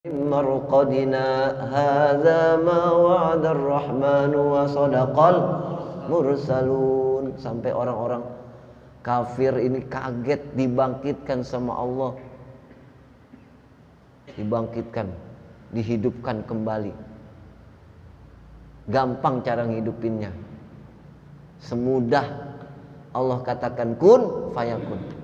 مرقدنا هذا ما وعد الرحمن وصدق المرسلون. Sampai orang-orang kafir ini kaget dibangkitkan sama Allah, dibangkitkan, dihidupkan kembali. Gampang cara ngidupinnya, semudah Allah katakan kun fayakun.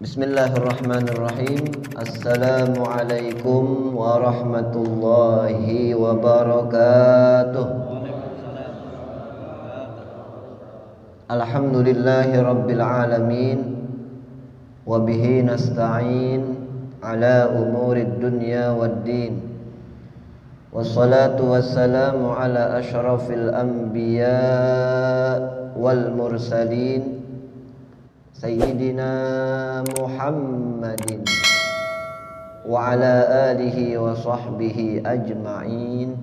Bismillahirrahmanirrahim. Assalamualaikum warahmatullahi wabarakatuh. Alhamdulillahi rabbil alamin. Wabihi nasta'in ala umurid dunya waddin. Wassalatu wassalamu ala ashrafil anbiya wal mursalin Sayyidina Muhammadin wa ala alihi wa sahbihi ajma'in.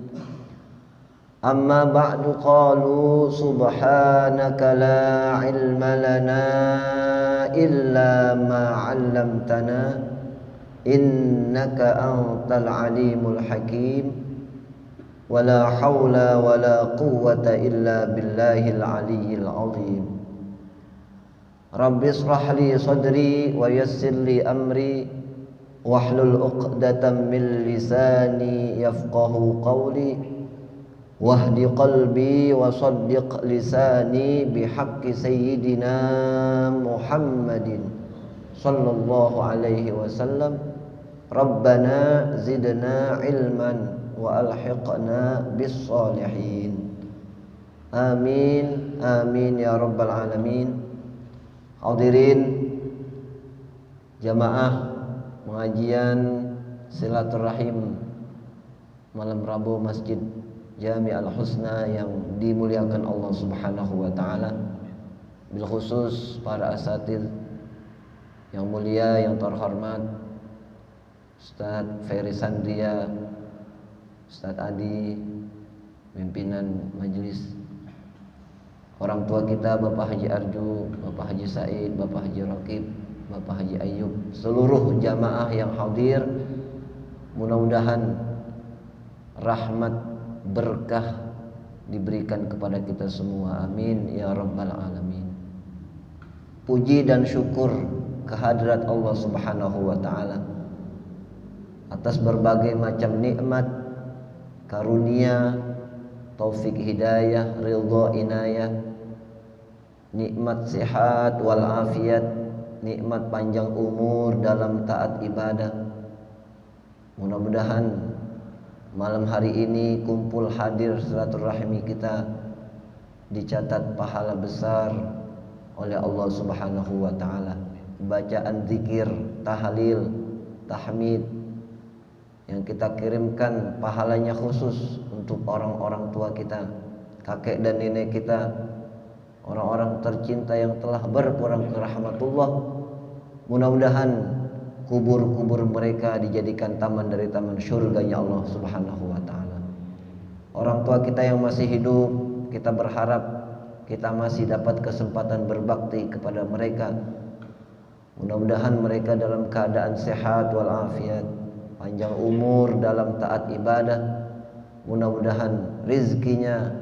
Amma ba'du, qalu subhanaka la ilma lana illa ma 'allamtana innaka antal alimul hakim. Wa la hawla wa la quwwata illa billahil aliyyil azim. Rabbi shrah li sadri wa yassir li amri wahlul 'uqdatam min lisani yafqahu qawli wahdi qalbi wa saddiq lisani bihaqqi sayyidina Muhammadin sallallahu alaihi wasallam. Rabbana zidna ilman wa alhiqna bis salihin. Amin amin ya rabbal alamin. Hadirin jamaah pengajian silaturahim malam Rabu Masjid Jami Al-Husna yang dimuliakan Allah Subhanahu wa taala, bil khusus para asatidz yang mulia yang terhormat Ustaz Ferry Sandria, Ustaz Adi, pimpinan majelis, orang tua kita Bapak Haji Arju, Bapak Haji Said, Bapak Haji Rakib, Bapak Haji Ayub, seluruh jamaah yang hadir, mudah-mudahan rahmat berkah diberikan kepada kita semua, amin ya rabbal alamin. Puji dan syukur kehadirat Allah Subhanahu wa taala atas berbagai macam nikmat, karunia, taufik hidayah, ridha inayah, nikmat sehat wal afiat, nikmat panjang umur dalam taat ibadah. Mudah-mudahan malam hari ini kumpul hadir silaturahmi kita dicatat pahala besar oleh Allah Subhanahu wa taala. Bacaan zikir, tahlil, tahmid yang kita kirimkan pahalanya khusus untuk orang-orang tua kita, kakek dan nenek kita, orang-orang tercinta yang telah berpulang ke rahmatullah. Mudah-mudahan kubur-kubur mereka dijadikan taman dari taman surganya Allah Subhanahu wa taala. Orang tua kita yang masih hidup, kita berharap kita masih dapat kesempatan berbakti kepada mereka. Mudah-mudahan mereka dalam keadaan sehat walafiat, panjang umur dalam taat ibadah. Mudah-mudahan rizkinya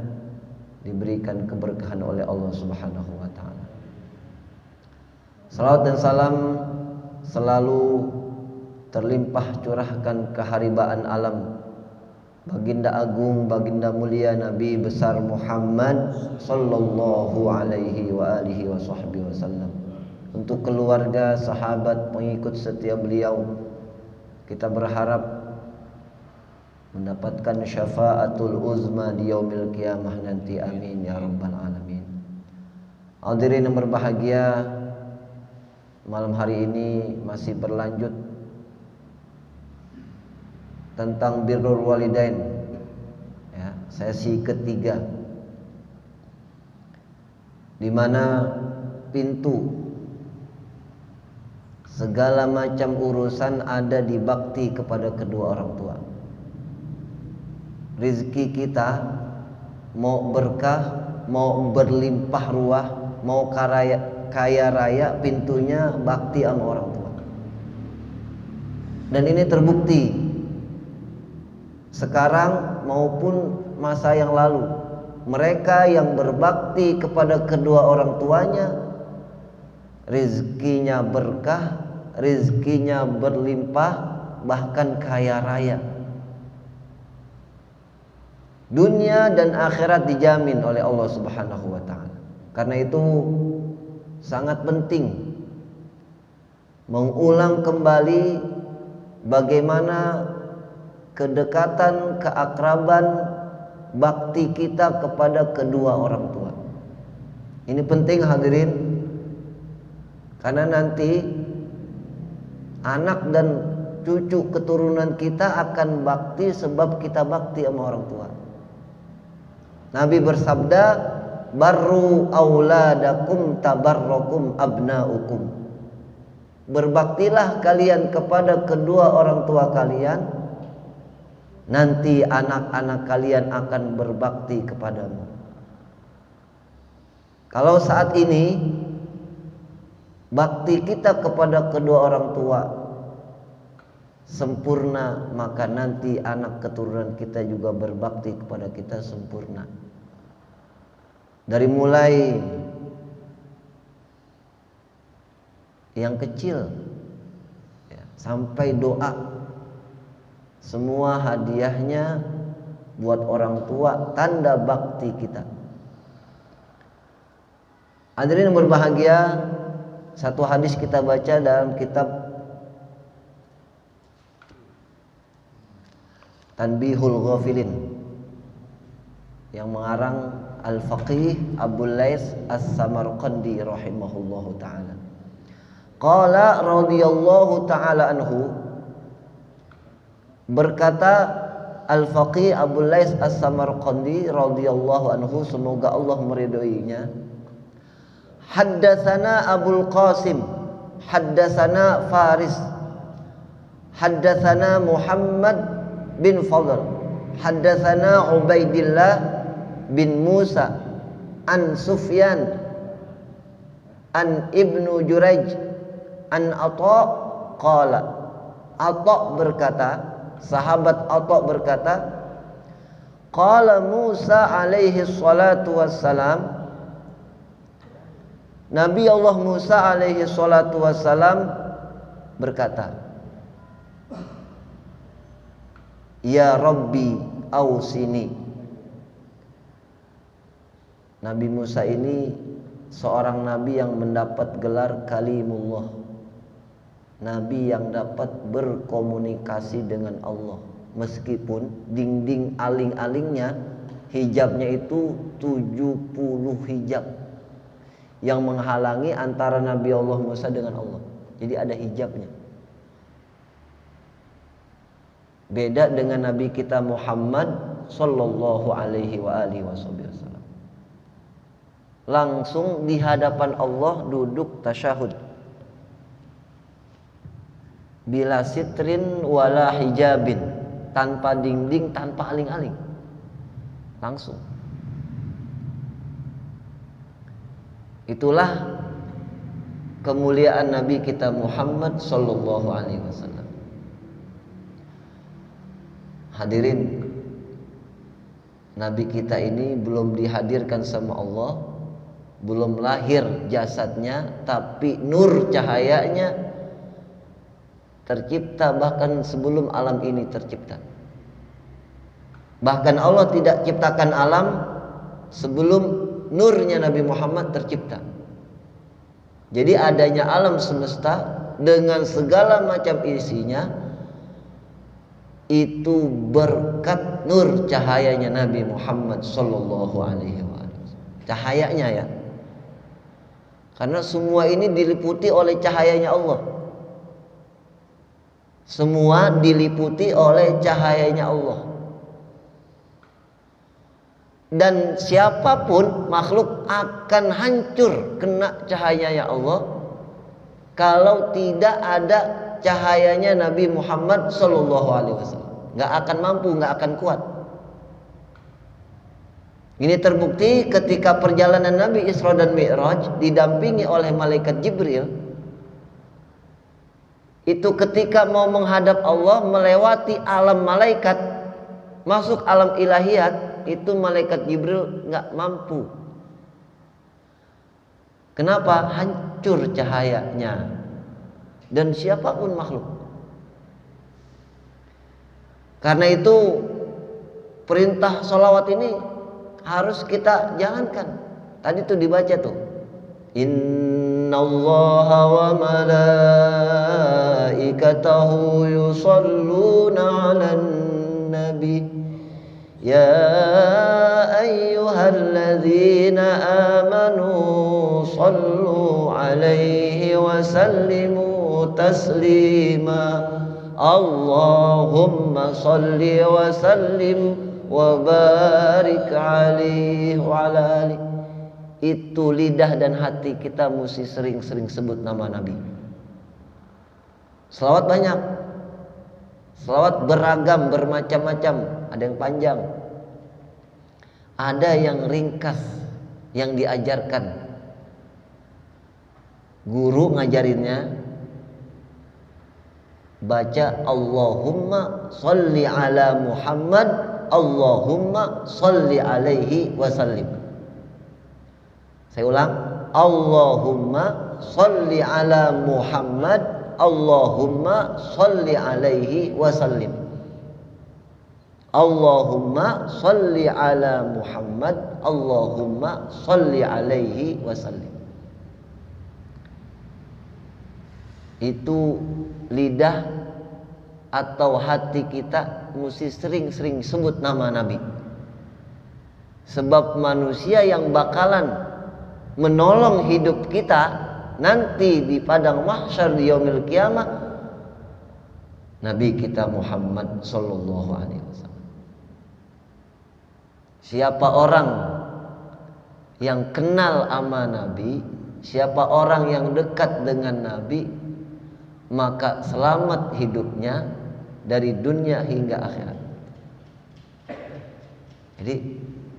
diberikan keberkahan oleh Allah Subhanahu wa taala. Salawat dan salam selalu terlimpah curahkan keharibaan alam Baginda agung, baginda mulia Nabi besar Muhammad sallallahu alaihi wa alihi wa sahbihi wasallam. Untuk keluarga, sahabat, pengikut setia beliau, kita berharap mendapatkan syafaatul uzma di yaumil qiyamah nanti, amin ya rabbal alamin. Hadirin yang berbahagia, malam hari ini masih berlanjut tentang birrul walidain, ya, sesi ketiga, di mana pintu segala macam urusan ada di bakti kepada kedua orang tua. Rizki kita mau berkah, mau berlimpah ruah, mau kaya raya, pintunya bakti sama orang tua. Dan ini terbukti sekarang maupun masa yang lalu, mereka yang berbakti kepada kedua orang tuanya, rizkinya berkah, rizkinya berlimpah, bahkan kaya raya. Dunia dan akhirat dijamin oleh Allah Subhanahu wa taala. Karena itu sangat penting mengulang kembali bagaimana kedekatan, keakraban, bakti kita kepada kedua orang tua. Ini penting hadirin, karena nanti anak dan cucu keturunan kita akan bakti sebab kita bakti sama orang tua. Nabi bersabda, barru auladakum tabarrakum abnaukum. Berbaktilah kalian kepada kedua orang tua kalian, nanti anak-anak kalian akan berbakti kepadamu. Kalau saat ini bakti kita kepada kedua orang tua sempurna, maka nanti anak keturunan kita juga berbakti kepada kita sempurna. Dari mulai yang kecil ya, sampai doa, semua hadiahnya buat orang tua, tanda bakti kita. Hadirin yang berbahagia, satu hadis kita baca dalam kitab Tanbihul Ghafilin yang mengarang Al-Faqih Abul Lais As-Samarqandi rahimahullahu ta'ala. Qala radhiyallahu ta'ala anhu, berkata Al-Faqih Abul Lais As-Samarqandi radhiyallahu anhu, semoga Allah meridhoinya, haddatsana Abul Qasim, haddatsana Faris, haddatsana Muhammad bin Fadl, haddatsana Ubaidillah bin Musa an Sufyan an Ibnu Jurayj an Atha qala. Atha berkata, sahabat Atha berkata, qala Musa alaihi salatu wassalam, Nabi Allah Musa alaihi salatu wassalam berkata, ya Rabbi ausini. Nabi Musa ini seorang nabi yang mendapat gelar Kalimullah, nabi yang dapat berkomunikasi dengan Allah, meskipun dinding aling-alingnya hijabnya itu 70 hijab yang menghalangi antara Nabi Allah Musa dengan Allah. Jadi ada hijabnya. Beda dengan Nabi kita Muhammad sallallahu alaihi wa alihi wasallam. Langsung di hadapan Allah duduk tasyahud, bila sitrin wala hijabin, tanpa dinding, tanpa aling-aling, langsung. Itulah kemuliaan Nabi kita Muhammad sallallahu alaihi wasallam. Hadirin, Nabi kita ini belum dihadirkan sama Allah, belum lahir jasadnya, tapi nur cahayanya tercipta bahkan sebelum alam ini tercipta. Bahkan Allah tidak ciptakan alam sebelum nurnya Nabi Muhammad tercipta. Jadi adanya alam semesta dengan segala macam isinya itu berkat nur cahayanya Nabi Muhammad sallallahu alaihi wasallam. Cahayanya ya. Karena semua ini diliputi oleh cahayanya Allah. Semua diliputi oleh cahayanya Allah. Dan siapapun makhluk akan hancur kena cahayanya Allah kalau tidak ada cahayanya Nabi Muhammad sallallahu alaihi wasallam. Enggak akan mampu, enggak akan kuat. Ini terbukti ketika perjalanan Nabi Isra dan Mi'raj didampingi oleh malaikat Jibril. itu ketika mau menghadap Allah melewati alam malaikat, masuk alam ilahiyat, itu malaikat Jibril nggak mampu. Kenapa? Hancur cahayanya. Dan siapapun makhluk. Karena itu perintah sholawat ini harus kita jalankan. Tadi tuh dibaca tuh, innallaha wa malaikatahu yusholluna 'alan nabi ya ayyuhalladzina amanu shallu 'alaihi wa sallimu taslima Allahumma shalli wa sallim wa barik alaihi wa ala alihi. Itu lidah dan hati kita mesti sering-sering sebut nama Nabi. Selawat banyak, selawat beragam, bermacam-macam. Ada yang panjang, ada yang ringkas, yang diajarkan guru ngajarinnya. Baca Allahumma sholli ala Muhammad, Allahumma sholli alaihi wasallim. Saya ulang, Allahumma sholli ala Muhammad, Allahumma sholli alaihi wasallim. Allahumma sholli ala Muhammad, Allahumma sholli alaihi wasallim. Itu lidah atau hati kita mesti sering-sering sebut nama Nabi. Sebab manusia yang bakalan menolong hidup kita nanti di padang mahsyar di yaumil kiamah, Nabi kita Muhammad sallallahu alaihi wasallam. Siapa orang yang kenal sama Nabi, siapa orang yang dekat dengan Nabi, maka selamat hidupnya dari dunia hingga akhirat. Jadi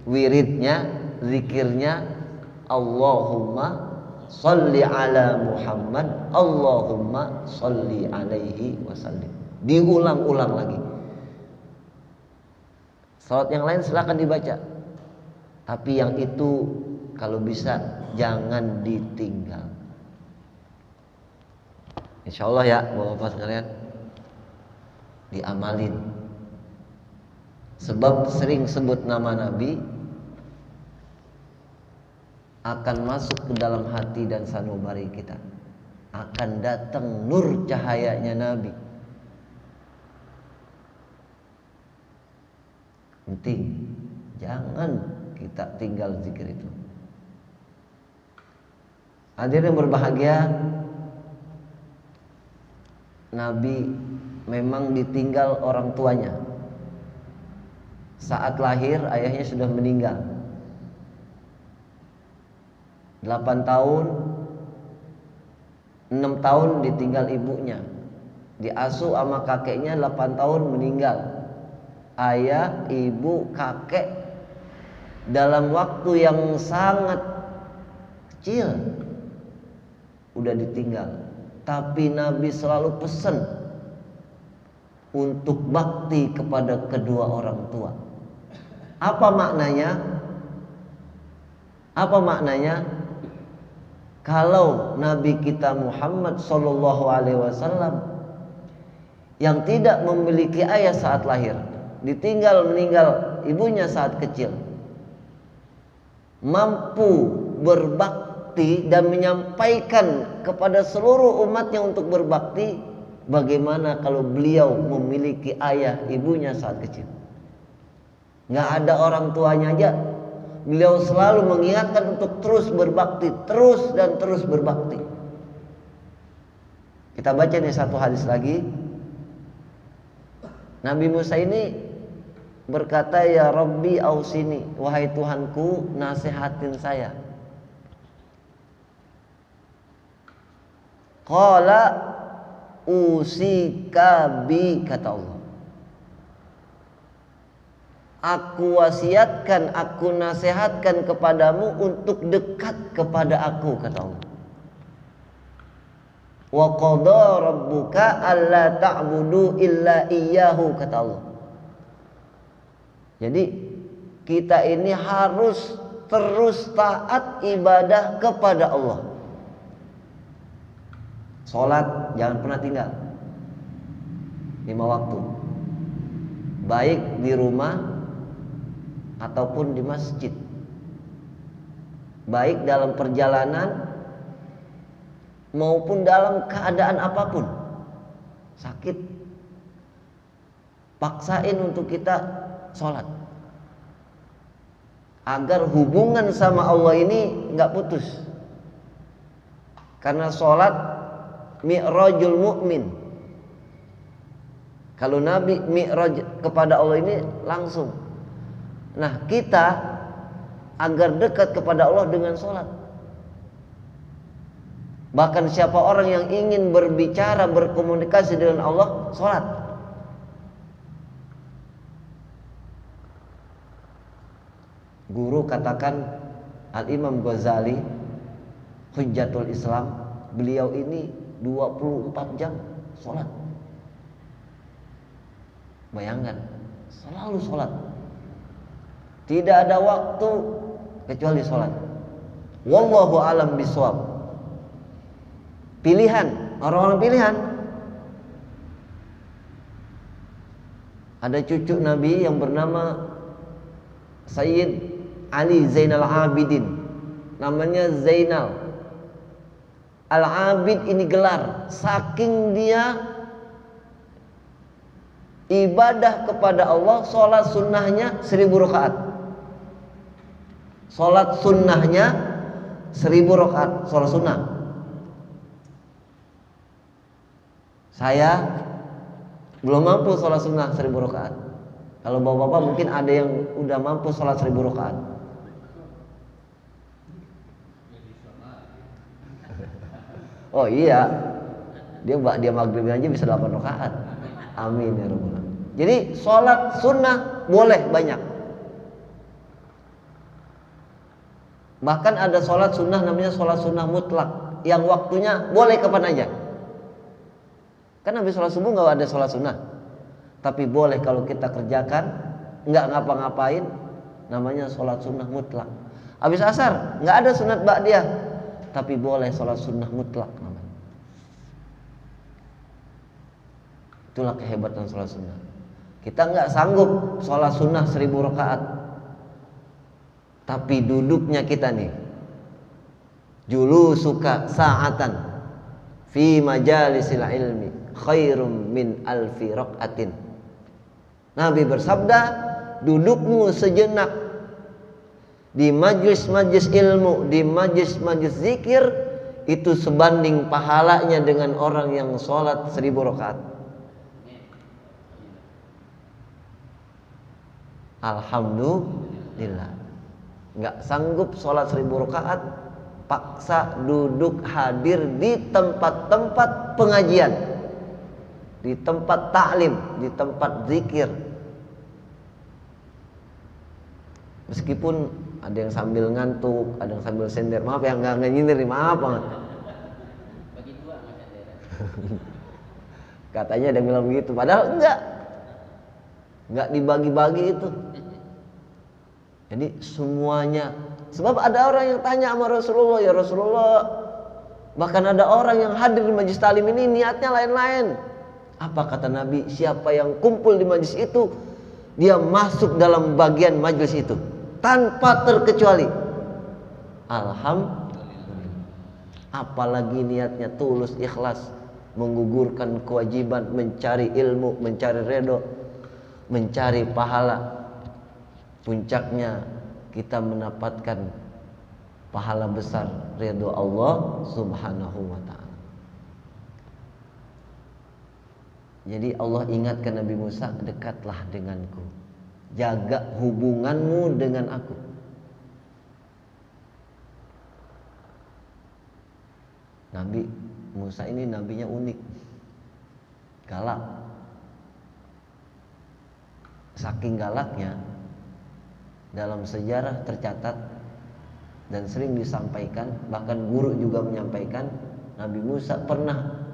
wiridnya, zikirnya Allahumma sholli ala Muhammad, Allahumma sholli alaihi wasallim. Diulang-ulang lagi. Salat yang lain silakan dibaca, tapi yang itu kalau bisa jangan ditinggal. Insyaallah ya Bapak-bapak sekalian, diamalin. Sebab sering sebut nama Nabi akan masuk ke dalam hati dan sanubari kita. Akan datang nur cahayanya Nabi. Penting, jangan kita tinggal zikir itu. Hadirin yang berbahagia, Nabi memang ditinggal orang tuanya. Saat lahir ayahnya sudah meninggal. 8 tahun, 6 tahun ditinggal ibunya. Diasuh sama kakeknya 8 tahun meninggal. Ayah, ibu, kakek dalam waktu yang sangat kecil udah ditinggal. Tapi Nabi selalu pesan untuk bakti kepada kedua orang tua. Apa maknanya? Apa maknanya? Kalau Nabi kita Muhammad sallallahu alaihi wasallam yang tidak memiliki ayah saat lahir, meninggal ibunya saat kecil, mampu berbakti dan menyampaikan kepada seluruh umatnya untuk berbakti, bagaimana kalau beliau memiliki ayah ibunya saat kecil? Nggak ada orang tuanya aja, beliau selalu mengingatkan untuk terus berbakti, terus dan terus berbakti. Kita baca nih satu hadis lagi. Nabi Musa ini berkata, ya Rabbi ausini, wahai Tuhanku nasihatin saya. Qala usika bi, kata Allah, aku wasiatkan, aku nasihatkan kepadamu untuk dekat kepada aku, kata Allah. Wa qada rabbuka alla ta'budu illa iyyahu, kata Allah. Jadi kita ini harus terus taat ibadah kepada Allah. Salat jangan pernah tinggal. 5 waktu. Baik di rumah ataupun di masjid. Baik dalam perjalanan maupun dalam keadaan apapun. Sakit, paksain untuk kita sholat, agar hubungan sama Allah ini gak putus. Karena sholat mi'rajul mu'min. Kalau Nabi mi'raj kepada Allah ini langsung. Nah, kita agar dekat kepada Allah dengan sholat. Bahkan siapa orang yang ingin berbicara, berkomunikasi dengan Allah, sholat. Guru katakan, Al-Imam Ghazali, Hujjatul Islam, beliau ini 24 jam sholat. Bayangkan, selalu sholat. Tidak ada waktu kecuali sholat. Wallahu a'lam bishawab. Pilihan, orang-orang pilihan. Ada cucu Nabi yang bernama Sayyid Ali Zainal Abidin. Namanya Zainal. Al-Abid ini gelar, saking dia ibadah kepada Allah. Sholat sunnahnya 1000 rakaat. Sholat sunnahnya 1000 rakaat. Sholat sunnah. Saya belum mampu sholat sunnah 1000 rakaat. Kalau bapak-bapak mungkin ada yang udah mampu sholat 1000 rakaat. Oh iya, dia maghrib aja bisa 8 rakaat. Amin ya rabbal alamin. Jadi sholat sunnah boleh banyak. Bahkan ada sholat sunnah namanya sholat sunnah mutlak, yang waktunya boleh kapan aja. Kan habis sholat subuh nggak ada sholat sunnah, tapi boleh kalau kita kerjakan, nggak ngapa-ngapain, namanya sholat sunnah mutlak. Habis asar nggak ada sunat ba'diyah, tapi boleh sholat sunnah mutlak namanya. Itulah kehebatan sholat sunnah. Kita nggak sanggup sholat sunnah 1000 rakaat, tapi duduknya kita nih, julusuka sa'atan fi majalisil ilmi khairum min alfi rakaatin. Nabi bersabda, dudukmu sejenak di majlis-majlis ilmu, di majlis-majlis zikir, itu sebanding pahalanya dengan orang yang sholat 1000 rakaat. Alhamdulillah. Nggak sanggup sholat 1000 rakaat, paksa duduk hadir di tempat-tempat pengajian, di tempat taklim, di tempat zikir. Meskipun ada yang sambil ngantuk, ada yang sambil sender. Maaf ya, nggak nyindir nih, maaf banget. Bagi dua katanya ada yang bilang begitu, padahal nggak dibagi-bagi itu. Jadi semuanya. Sebab ada orang yang tanya sama Rasulullah, ya Rasulullah, bahkan ada orang yang hadir di majlis talim ini niatnya lain-lain. Apa kata Nabi? Siapa yang kumpul di majlis itu, dia masuk dalam bagian majlis itu tanpa terkecuali. Alhamdulillah. Apalagi niatnya tulus, ikhlas, menggugurkan kewajiban, mencari ilmu, mencari ridho, mencari pahala. Puncaknya kita mendapatkan pahala besar, ridho Allah Subhanahu wa ta'ala. Jadi Allah ingatkan Nabi Musa, dekatlah denganku, jaga hubunganmu dengan aku. Nabi Musa ini nabinya unik, galak. Saking galaknya, dalam sejarah tercatat dan sering disampaikan, bahkan guru juga menyampaikan, Nabi Musa pernah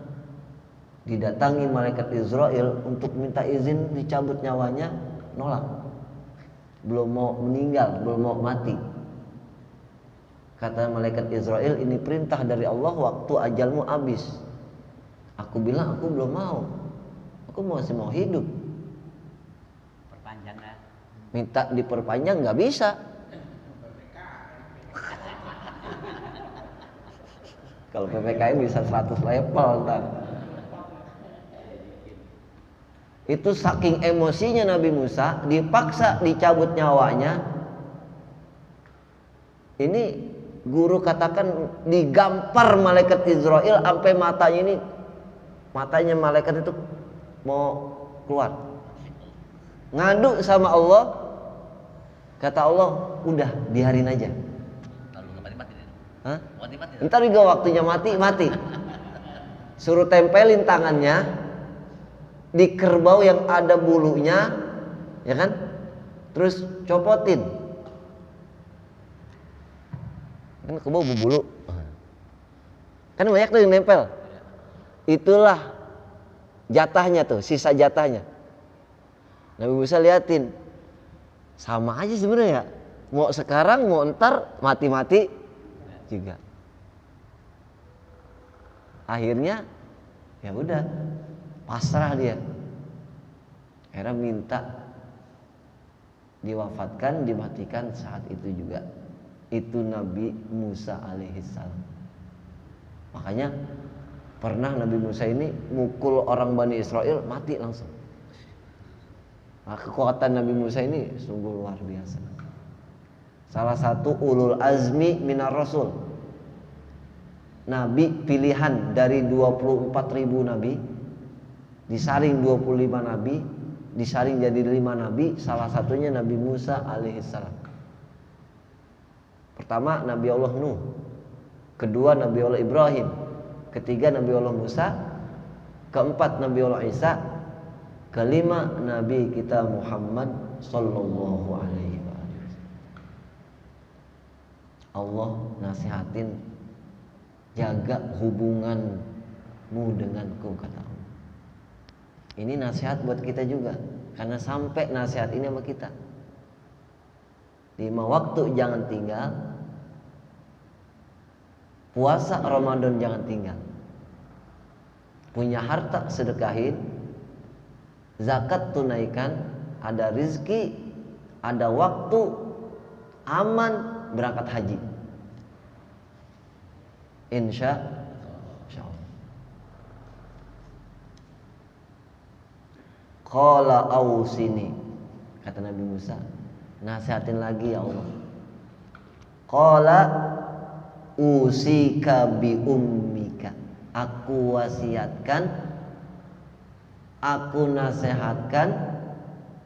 Didatangi malaikat Israel untuk minta izin dicabut nyawanya, nolak. Belum mau meninggal, belum mau mati. Kata malaikat Israel, ini perintah dari Allah, waktu ajalmu habis. Aku bilang aku belum mau, aku masih mau hidup. Perpanjang lah. Minta diperpanjang nggak bisa. Kalau PPKM bisa 100 level ntar. Itu saking emosinya Nabi Musa, dipaksa dicabut nyawanya. Ini guru katakan digampar malaikat Israel sampai matanya malaikat itu mau keluar. Ngadu sama Allah. Kata Allah, udah biarin aja. Lalu nggak mati dia. Hah? Mati. Ntar juga waktunya mati. Suruh tempelin tangannya di kerbau yang ada bulunya, ya kan? Terus copotin. Kan kerbau berbulu. Kan banyak tuh yang nempel. Itulah jatahnya tuh, sisa jatahnya. Nabi Musa liatin. Sama aja sebenarnya. Mau sekarang, mau ntar mati juga. Akhirnya ya udah pasrah dia. Akhirnya minta diwafatkan, dimatikan saat itu juga. Itu Nabi Musa alaihissalam. Makanya pernah Nabi Musa ini mukul orang Bani Israel, mati langsung. Nah, kekuatan Nabi Musa ini sungguh luar biasa. Salah satu ulul azmi minar rasul. Nabi pilihan dari 24.000 nabi, disaring 25 nabi, disaring jadi 5 nabi, salah satunya Nabi Musa alaihissalam. Pertama Nabi Allah Nuh, kedua Nabi Allah Ibrahim, ketiga Nabi Allah Musa, keempat Nabi Allah Isa, kelima Nabi kita Muhammad sallallahu alaihi wasallam. Allah nasihatin, jaga hubunganmu denganku, kata Allah. Ini nasihat buat kita juga, karena sampai nasihat ini sama kita. 5 waktu jangan tinggal, puasa Ramadan jangan tinggal, punya harta sedekahin, zakat tunaikan, ada rizki, ada waktu, aman, berangkat haji. Insya Allah. Qala ausini, kata Nabi Musa, nasihatin lagi ya Allah. Qala usika bi ummika, aku wasiatkan, aku nasihatkan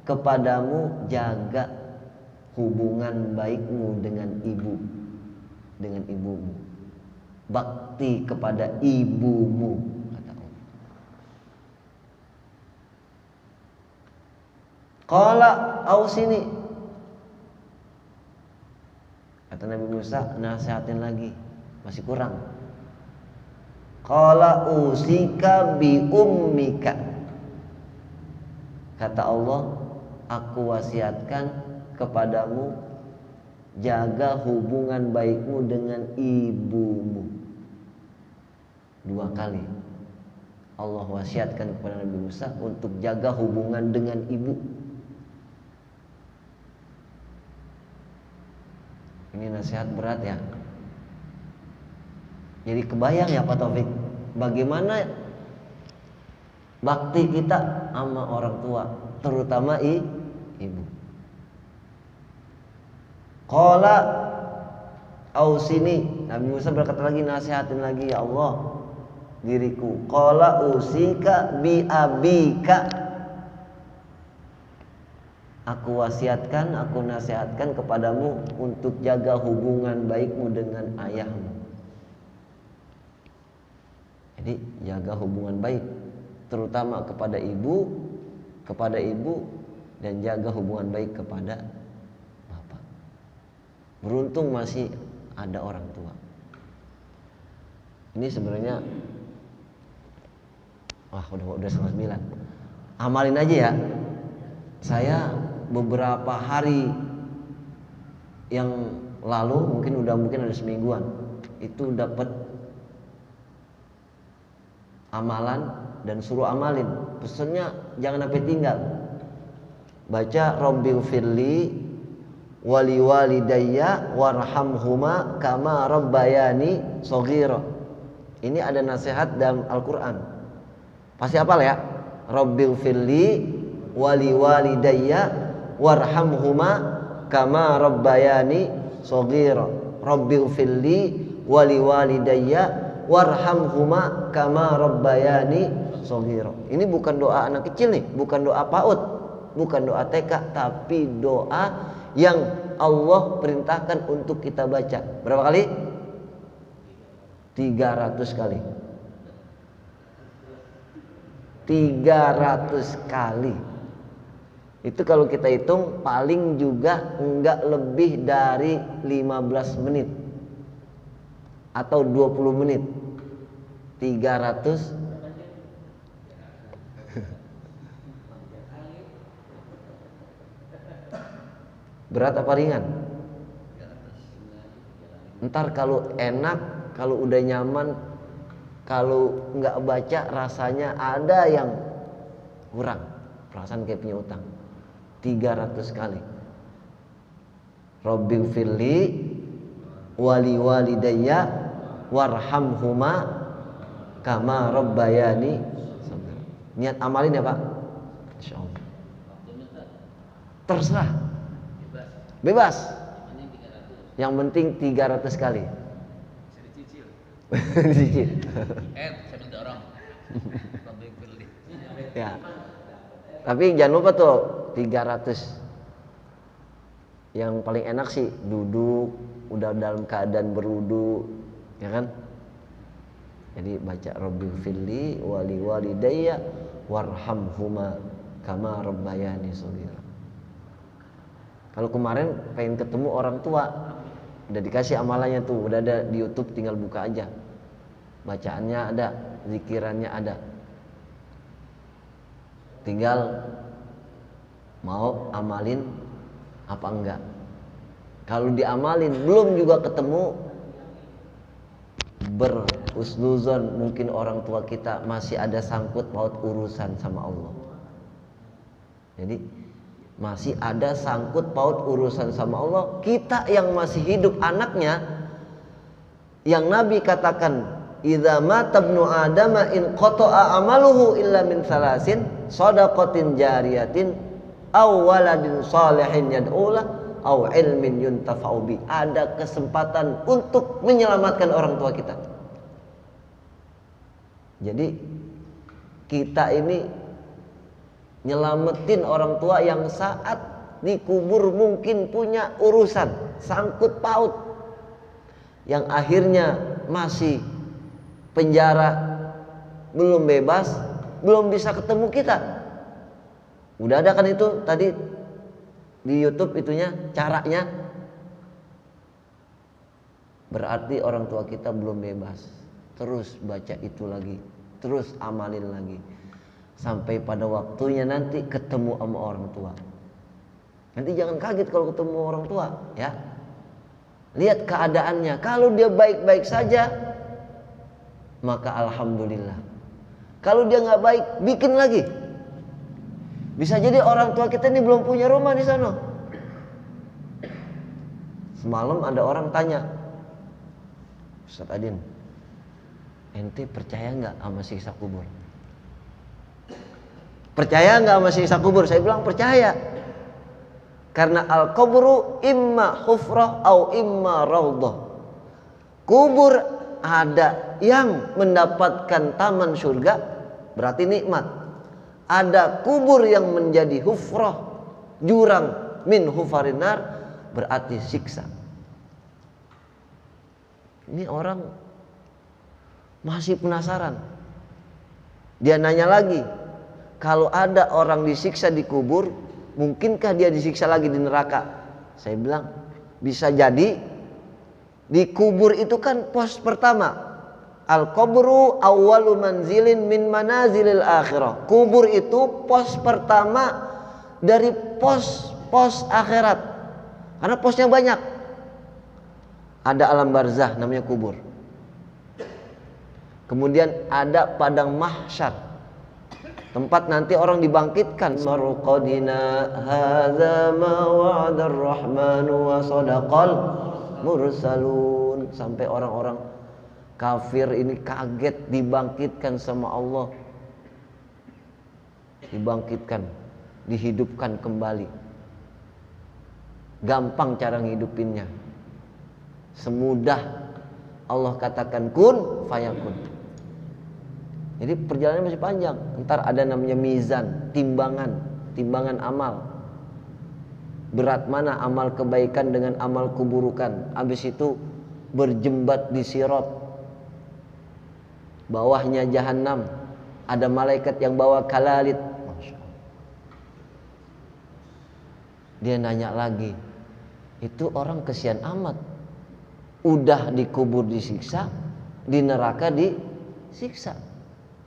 kepadamu, jaga hubungan baikmu dengan ibumu, bakti kepada ibumu, kata Allah. Qala ausini, kata Nabi Musa, nasihatin lagi, masih kurang. Qala usika bi ummika, kata Allah, aku wasiatkan kepadamu, jaga hubungan baikmu dengan ibumu. 2 kali Allah wasiatkan kepada Nabi Musa untuk jaga hubungan dengan ibu. Ini nasihat berat ya. Jadi kebayang ya Pak Taufik, bagaimana bakti kita sama orang tua, terutama ibu. Qala ausini, Nabi Musa berkata lagi, nasihatin lagi ya Allah diriku. Qala usika bi abika, aku wasiatkan, aku nasihatkan kepadamu untuk jaga hubungan baikmu dengan ayahmu. Jadi jaga hubungan baik, terutama kepada ibu, dan jaga hubungan baik kepada bapak. Beruntung masih ada orang tua. Ini sebenarnya Wah, udah setengah 9. Amalin aja ya. Saya beberapa hari yang lalu mungkin ada semingguan itu dapat amalan dan suruh amalin. Pesannya jangan sampai tinggal. Baca Rabbighfirli wali walidayya warhamhuma kama rabbayani shaghira. Ini ada nasihat dalam Al-Qur'an. Pasti hafal ya. Rabbighfirli wali walidayya warhamhuma kama rabbayani shaghira. Rabbighfirli wali walidayya warhamhuma kama rabbayani shaghira. Ini bukan doa anak kecil nih, bukan doa PAUD, bukan doa TK, tapi doa yang Allah perintahkan untuk kita baca. Berapa kali? 300 kali. 300 kali. Itu kalau kita hitung paling juga enggak lebih dari 15 menit atau 20 menit. 300 berat apa ringan? Ntar kalau enak, kalau udah nyaman, kalau nggak baca rasanya ada yang kurang. Perasaan kayak punya utang. 300 kali. Rabbighfirli wali walidayya warhamhuma kama rabbayani. Niat amalin ya Pak. Insyaallah. Terserah. Bebas. Yang penting 300 kali. Dicicil. Saya minta orang. Rabbighfirli. Ya. Tapi jangan lupa tuh 300. Yang paling enak sih duduk, udah dalam keadaan berwudu, ya kan? Jadi baca Rabbighfirli wali walidayya warhamhuma kama rabbayani shaghira. Kalau kemarin pengen ketemu orang tua, udah dikasih amalannya tuh, udah ada di YouTube, tinggal buka aja. Bacaannya ada, zikirannya ada. Tinggal mau amalin apa enggak. Kalau diamalin belum juga ketemu, berhusnuzon mungkin orang tua kita masih ada sangkut paut urusan sama Allah. Jadi masih ada sangkut paut urusan sama Allah. Kita yang masih hidup anaknya, yang Nabi katakan idza mata ibnu adama in qata'a amaluhu illa min salasin shadaqatin jariyatin aw waladin salihin yad'ulah aw ilmin yuntafa'u bi. Ada kesempatan untuk menyelamatkan orang tua kita. Jadi kita ini nyelamatin orang tua yang saat dikubur mungkin punya urusan sangkut paut, yang akhirnya masih penjara, belum bebas, belum bisa ketemu kita. Udah ada kan itu tadi di YouTube itunya, caranya. Berarti orang tua kita belum bebas. Terus baca itu lagi, terus amalin lagi, sampai pada waktunya nanti ketemu sama orang tua. Nanti jangan kaget kalau ketemu orang tua, ya. Lihat keadaannya. Kalau dia baik-baik saja, maka alhamdulillah. Kalau dia nggak baik, bikin lagi. Bisa jadi orang tua kita ini belum punya rumah di sana. Semalam ada orang tanya, Ustaz Adin, ente percaya nggak sama siksa kubur? Percaya nggak sama siksa kubur? Saya bilang percaya. Karena al-kubru imma hufrah au imma raudhah. Kubur ada yang mendapatkan taman surga, berarti nikmat. Ada kubur yang menjadi hufrah, jurang min hufarinar, berarti siksa. Ini orang masih penasaran. Dia nanya lagi, kalau ada orang disiksa di kubur, mungkinkah dia disiksa lagi di neraka? Saya bilang bisa jadi. Di kubur itu kan pos pertama, Al-qabru awwalu manzilin min manazilil akhirah. Kubur itu pos pertama dari pos akhirat. Karena posnya banyak. Ada alam barzah namanya kubur. Kemudian ada padang mahsyar. Tempat nanti orang dibangkitkan. Marqadina hadza ma wa'adar rahmanu wa sadaqal mursalun. Sampai orang-orang kafir ini kaget dibangkitkan sama Allah. Dibangkitkan, dihidupkan kembali. Gampang cara ngidupinnya. Semudah Allah katakan kun fayakun. Jadi perjalanan masih panjang. Ntar ada namanya mizan, timbangan amal. Berat mana amal kebaikan dengan amal keburukan. Habis itu berjembat di sirat. Bawahnya jahanam, ada malaikat yang bawa kalalit. Dia nanya lagi, itu orang kesian amat. Udah dikubur disiksa, di neraka disiksa.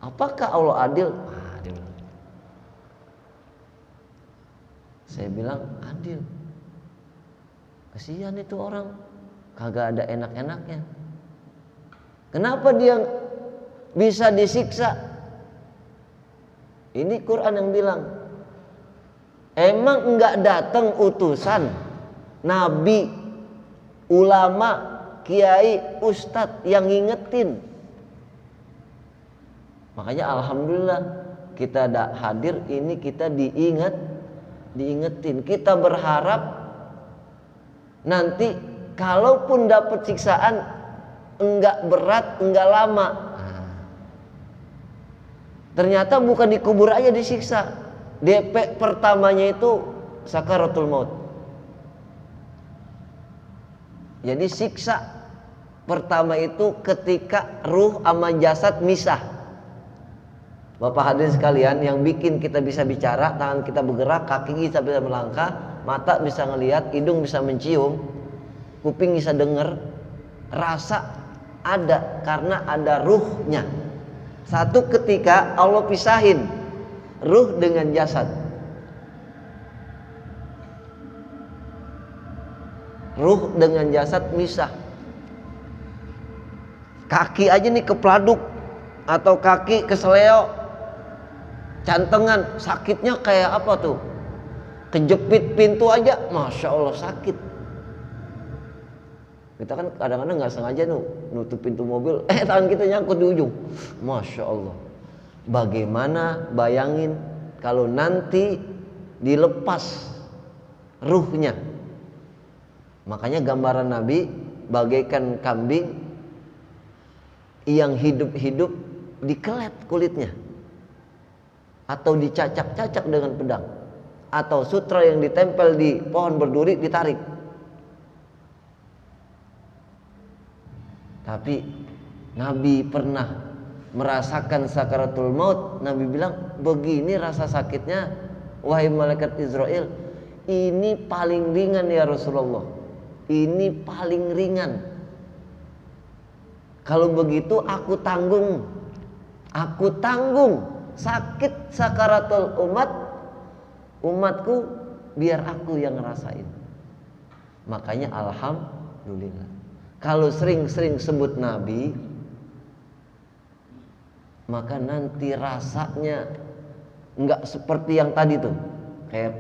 Apakah Allah adil? Adil. Saya bilang adil. Kesian itu orang, kagak ada enak-enaknya. Kenapa dia bisa disiksa? Ini Quran yang bilang. Emang enggak datang utusan nabi, ulama, kiai, ustadz yang ngingetin? Makanya alhamdulillah kita hadir ini, kita diingetin. Kita berharap nanti kalaupun dapat siksaan enggak berat, enggak lama. Ternyata bukan dikubur aja disiksa. DP pertamanya itu sakaratul maut. Jadi siksa pertama itu ketika ruh sama jasad misah. Bapak hadirin sekalian, yang bikin kita bisa bicara, tangan kita bergerak, kaki kita bisa melangkah, mata bisa ngelihat, hidung bisa mencium, kuping bisa dengar, rasa ada karena ada ruhnya. Satu ketika Allah pisahin ruh dengan jasad. Ruh dengan jasad misah. Kaki aja nih kepladuk atau kaki keseleo, cantengan, sakitnya kayak apa tuh? Kejepit pintu aja, masya Allah sakit. Kita kan kadang-kadang nggak sengaja nutup pintu mobil, tangan kita nyangkut di ujung, masya Allah. Bagaimana bayangin kalau nanti dilepas ruhnya? Makanya gambaran Nabi bagaikan kambing yang hidup-hidup dikelet kulitnya, atau dicacak-cacak dengan pedang, atau sutra yang ditempel di pohon berduri ditarik. Tapi Nabi pernah merasakan sakaratul maut. Nabi bilang, begini rasa sakitnya wahai malaikat Israel, ini paling ringan ya Rasulullah, ini paling ringan. Kalau begitu aku tanggung sakit sakaratul umatku, biar aku yang ngerasain. Makanya alhamdulillah, kalau sering-sering sebut Nabi, maka nanti rasanya enggak seperti yang tadi tuh, kayak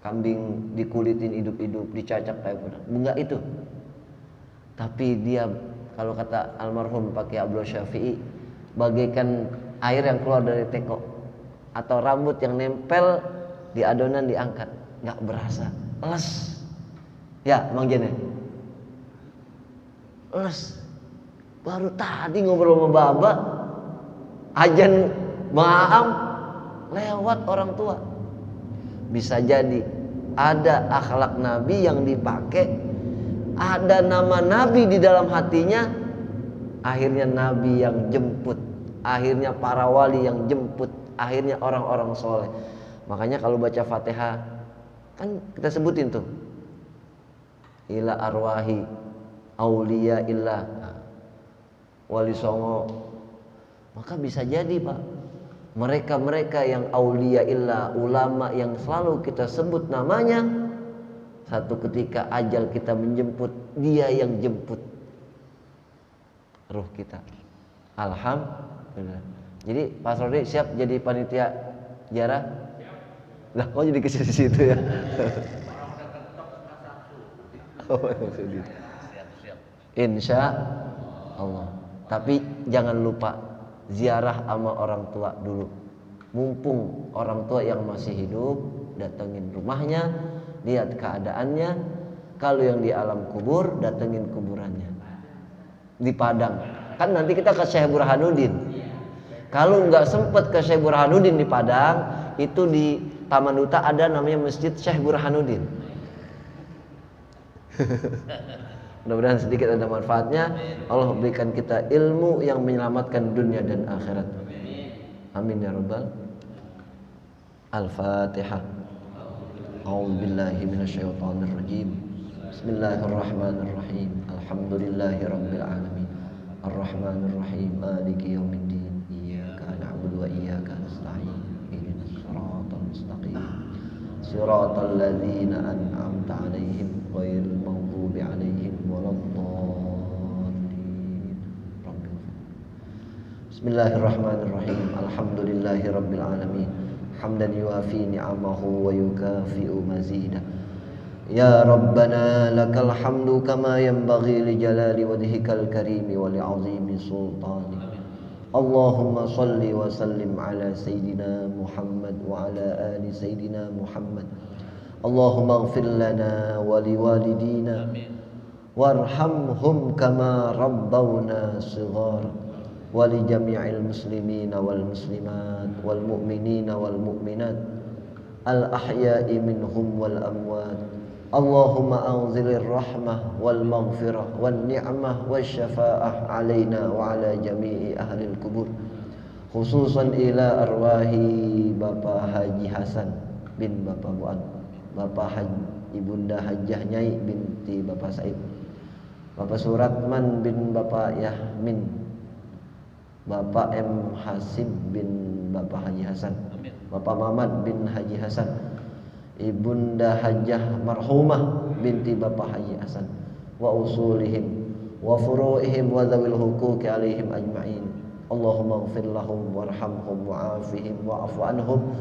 kambing dikulitin hidup-hidup, dicacak kayak pedang. Enggak itu. Tapi dia, kalau kata almarhum Pak Kiai Abdul Syafi'i, bagaikan air yang keluar dari teko, atau rambut yang nempel di adonan diangkat, enggak berasa, les. Ya, Mang Jene. Les. Baru tadi ngobrol sama Baba, ajan maam lewat orang tua. Bisa jadi ada akhlak Nabi yang dipakai, ada nama Nabi di dalam hatinya, akhirnya Nabi yang jemput, akhirnya para wali yang jemput, akhirnya orang-orang soleh. Makanya kalau baca Fatihah kan kita sebutin tuh, ila arwahi auliya illah. Wali Songo. Maka bisa jadi Pak, mereka-mereka yang aulia illah, ulama yang selalu kita sebut namanya, satu ketika ajal kita menjemput, dia yang jemput ruh kita. Alhamdulillah. Jadi Pak Srodi siap jadi panitia ziarah? Lah kok jadi ke situ ya? Siap. Insya Allah. Tapi jangan lupa ziarah sama orang tua dulu. Mumpung orang tua yang masih hidup, datengin rumahnya, lihat keadaannya. Kalau yang di alam kubur, datengin kuburannya. Di Padang. Kan nanti kita ke Syekh Burhanuddin. Kalau nggak sempet ke Syekh Burhanuddin di Padang, itu di Taman Duta ada namanya Masjid Syekh Burhanuddin. Mudah-mudahan sedikit ada manfaatnya. Allah berikan kita ilmu yang menyelamatkan dunia dan akhirat. Amin ya rabbal. Al-Fatihah. A'udzubillahi minasyaitonir rajim. Bismillahirrahmanirrahim. Alhamdulillahirabbil alamin. Arrahmanir rahim. Maliki yaumiddin. Iyyaka na'budu wa iyyaka nasta'in. Ihdinas siratal mustaqim. Siratal ladzina an'amta 'alaihim ghairil maghdubi 'alaihim waladdallin. Bismillahirrahmanirrahim. Alhamdulillahirabbil alamin. Hamdan yuafi ni'amahu wa yukafi'u mazidah. Ya Rabbana lakal hamdu kama yanbaghi li jalali wajhikal karimi wa li 'azimi sultani. Allahumma salli wa sallim ala Sayyidina Muhammad wa ala ali Sayyidina Muhammad. Allahumma ighfir lana wa liwalidina warhamhum kama rabbawna shighara wa li jami'il muslimina wal muslimat wal mu'minina wal mu'minat al ahya'i minhum wal amwat. Allahumma anzilir rahmah wal maghfirah wal ni'mah wal syafa'ah alaina wa ala jami'i ahlil kubur, khususan ila arwahi Bapak Haji Hasan bin Bapak Buan, Bapak Haji Ibunda Hajjah Nyai binti Bapak Said, Bapak Suratman bin Bapak Yahmin, Bapak M Hasim bin Bapak Haji Hasan, Bapak Mamat bin Haji Hasan, Ibunda Hajjah Marhumah binti Bapak Haji Hasan, wa usulihim wa furu'ihim wa dzawil huquqi alaihim ajma'in. Allahumma ighfir lahum warhamhum wa'afihim wa'fu anhum.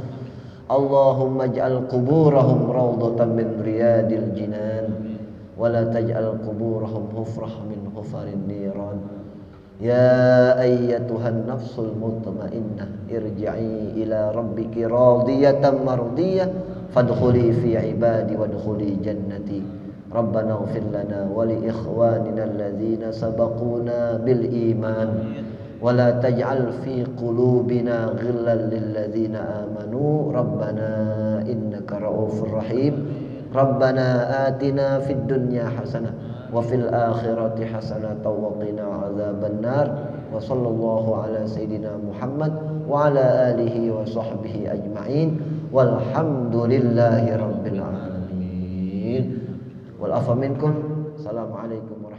Allahumma ij'al quburahum rawdatan min riyadil jinan wa la taj'al quburahum hufrah min hufarin niran. Ya ayyatuhan nafsul mutmainnah irji'i ila rabbiki radiyatan mardiyah fadkhuli fi ibadi wadkhuli jannati. Rabbana ighfir lana wa li ikhwanina alladhina sabaquna bil iman wa la taj'al fi qulubina ghillan lil ladzina amanu rabbana innaka ra'ufur rahim. Rabbana atina fid dunya hasanah wa fil akhirati hasanatan wa qina adzabannar. Wa sallallahu ala sayidina Muhammad wa ala alihi wa sahbihi ajma'in. Walhamdulillahi rabbil alamin. Wal afa minkum. Assalamualaikum warahmatullahi wabarakatuh.